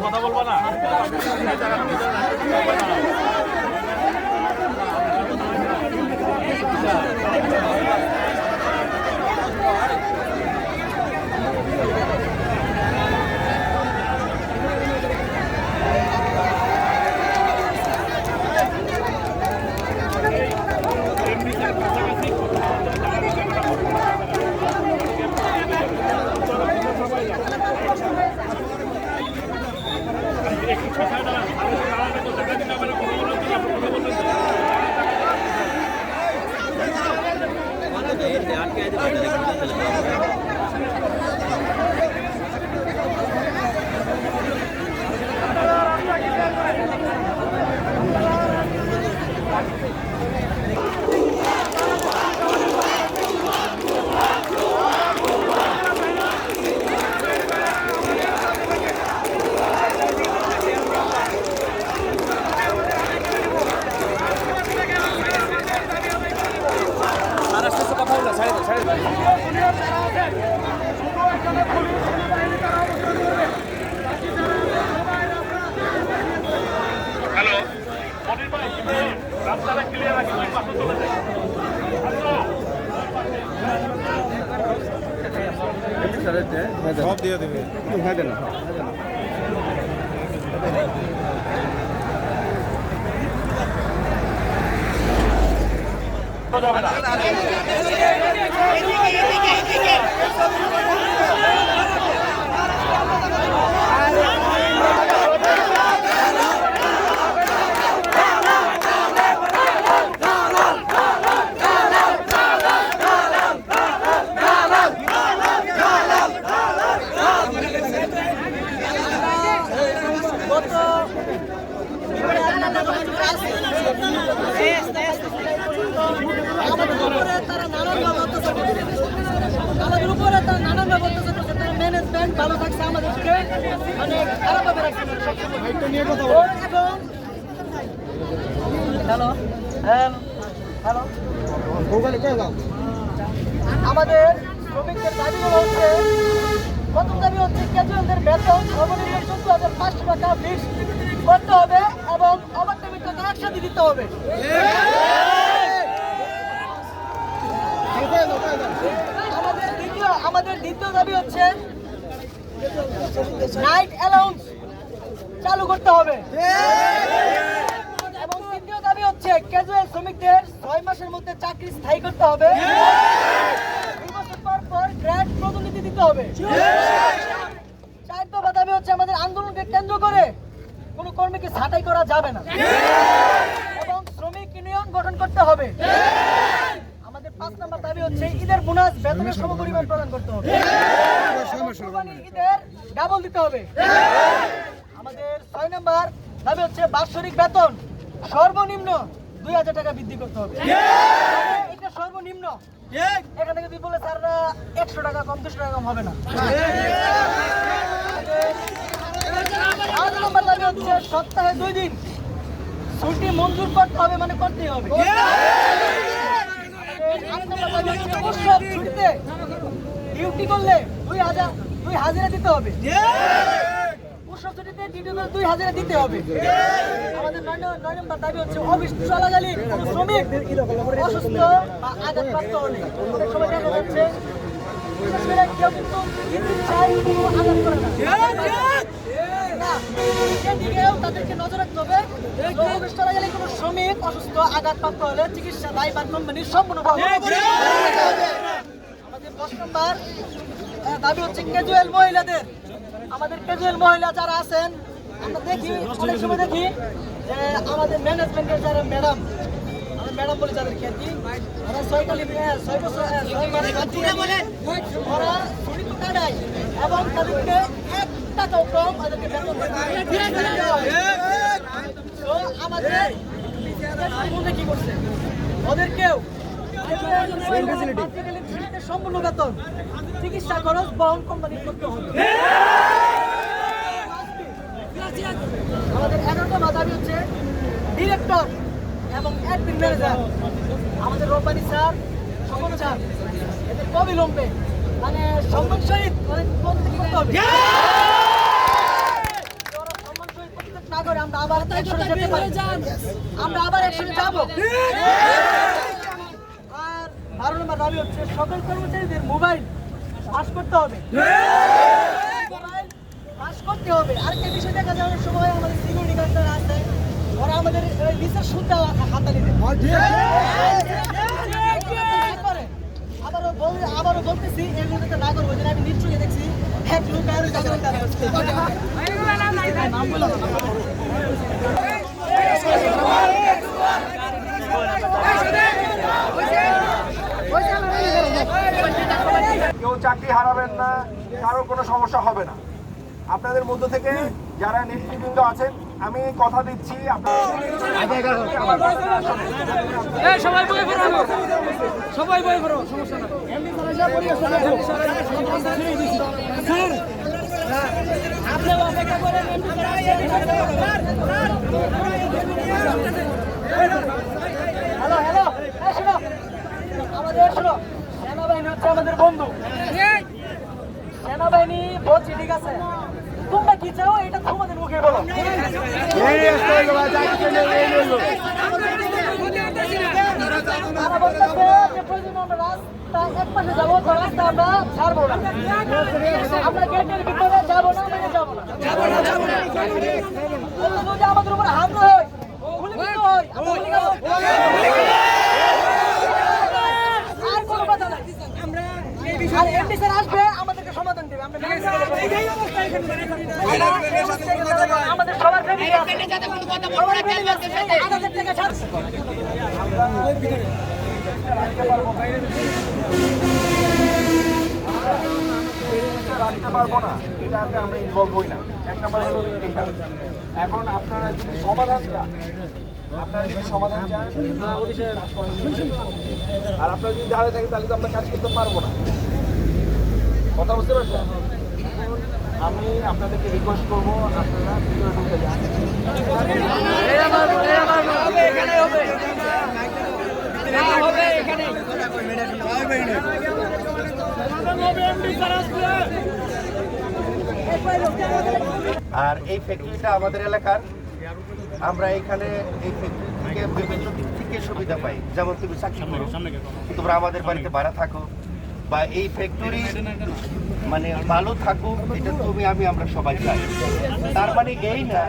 কথা বলবো না। সব দিয়ে দেবে হয়ে দেন আমাদের উপরে তারা নানান ব্যবস্থা করছে, তারা ম্যানেজমেন্ট ভালো থাকছে, আমাদেরকে মানে খারাপভাবে রাখছে। হ্যালো হ্যালো হ্যালো, আমাদের শ্রমিকদের দাবিগুলো হচ্ছে, প্রথম দাবি হচ্ছে ক্যাজুয়ালদের বেতন সর্বনিম্ন 14,500 টাকা ফিক্স করতে হবে এবং অবশ্যই টাকা একসাথে দিতে হবে। আমাদের দ্বিতীয় দাবি হচ্ছে নাইট অ্যালাউন্স চালু করতে হবে এবং তৃতীয় দাবি হচ্ছে ক্যাজুয়াল শ্রমিকদের 6 মাসের মধ্যে চাকরি স্থায়ী করতে হবে, 2 বছর পর পর গ্রেড পদোন্নতি দিতে হবে। 4 দফা দাবি হচ্ছে আমাদের আন্দোলনকে কেন্দ্র করে কোনো কর্মীকে ছাঁটাই করা যাবে না এবং শ্রমিক ইউনিয়ন গঠন করতে হবে। 5 নম্বর দাবি হচ্ছে ঈদের বোনাস বেতনের সমপরিমাণ প্রদান করতে হবে, ঈদের ডাবল দিতে হবে। আমাদের 6 নম্বর দাবি হচ্ছে বাৎসরিক বেতন সর্বনিম্ন 2,000 টাকা বৃদ্ধি করতে হবে। এটা সর্বনিম্ন, এখানে যদি বলে স্যাররা 100 টাকা কম 200 টাকা কম হবে না। 8 নম্বর দাবি হচ্ছে সপ্তাহে 2 দিন ছুটি মঞ্জুর করতে হবে, মানে করতেই হবে। ছুটিতে ডিউটি করলে 2 হাজারা দিতে হবে, উৎসব ছুটিতে ডিউটি করলে 2 হাজারা দিতে হবে। আমাদের 9 নম্বর দাবি হচ্ছে অফিস চলাকালীন কোনো শ্রমিক অসুস্থ বা আঘাতপ্রাপ্ত হলে, অনেক সময় দেখা যাচ্ছে বিশেষ করে কেউ কিন্তু আঘাত করে না, সেদিকেও তাদেরকে নজর রাখতে হবে। অফিস চলাকালীন কোনো শ্রমিক অসুস্থ আঘাতপ্রাপ্ত হলে চিকিৎসা দায়ভার কোম্পানির সম্পূর্ণ আমাদের 10 নম্বর দাবি হচ্ছে ক্যাজুয়াল মহিলাদের, আমাদের ক্যাজুয়াল মহিলা যারা আছেন, আমরা দেখি অনেক সময় দেখি যে আমাদের ম্যানেজমেন্টের যারা ম্যাডাম, আমাদের ম্যাডাম বলে যাদেরকে আর কি ওরা 6 বছর 6 মাস ওরা ছুটি তো কাটায় এবং তাদেরকে 1 টাকাও কম তাদেরকে বেতন দেওয়া হয়। তো আমাদের সম্পূর্ণ কি করছে ওদেরকেও সম্পূর্ণ বেতন চিকিৎসা খরচ বহন কোম্পানি করতে হবে। আমাদের 11টা দাবি হচ্ছে ডিরেক্টর এবং অ্যাডমিন ম্যানেজার আমাদের রব্বানি স্যার সকল স্যার এদের অবিলম্বে মানে সম্মান সহিত পদত্যাগ করতে হবে। সম্মান সহিত পদত্যাগ না করে আমরা আবার একসাথে যেতে পারি, আমরা আবার একসাথে যাবো। আর 12 নম্বর দাবি হচ্ছে সকল কর্মচারীদের মোবাইল পাস করতে হবে, মোবাইল পাস করতে হবে। আরেকটা বিষয় দেখা যায় অনেক সময় আমাদের সিকিউরিটি গার্ডরা আছে ওরা আমাদের নিচের সুদটা হাতালি দেয়। আবারও বলতেছি এর মধ্যে না করবো, যেন আমি নিশ্চয়ই দেখছি এক লোক আর নাম বললাম কেউ চাকরি হারাবেন না, কারো কোনো সমস্যা হবে না। আপনাদের মধ্য থেকে যারা নেতৃবৃন্দ আছেন আমি কথা দিচ্ছি সবাই বই করো, সমস্যা না। আপনিও অপেক্ষা করেন। হ্যালো হ্যালো, শোনো আমাদের, শোনো সেনাবাহিনী হচ্ছে আমাদের বন্ধু। সেনাবাহিনী বলছি ঠিক আছে, তোমরা কি চাও এটা তোমাদের মুখে বলো। তারা বলতেছে যে প্রয়োজন আমরা রাস্তা এক পাশে যাবো, রাস্তা আমরা ছাড়বো না, আমরা গেটের ভিতরে যাবো না, মানে যাবো না। যদি আমাদের উপর হামলা হয়, গুলিবিদ্ধ হয়, আর কোনো কথা নাই। আর এমডি স্যার আসবে আমাদেরকে সমাধান দেবে। আমরা আমাদের সবার ফ্যামিলি আছে, সবার ফ্যামিলি আছে, 8,000 টাকা ছাড়। রাখতে পারবো না, এটাতে আমরা ইনভলভ হই না। এক নম্বর হলো এটা। এখন আপনারা যদি সমাধান চান, আর আপনারা যদি দাঁড়িয়ে থাকেন তাহলে তো আমরা কাজ করতে পারবো না। কথা বুঝতে পারছেন? আমি আপনাদেরকে রিকোয়েস্ট করবো আপনারা ভিতরে ঢুকে যান। আর এই ফ্যাক্টরিটা আমাদের এলাকার, আমরা এখানে এই ফ্যাক্টরি থেকে বিভিন্ন দিক থেকে সুবিধা পাই। যেমন তুমি চাকরি করো, তোমরা আমাদের বাড়িতে ভাড়া থাকো, বা এই ফ্যাক্টরি মানে ভালো থাকুক, এটা তুমি আমরা সবাই চাই। তার মানে এই না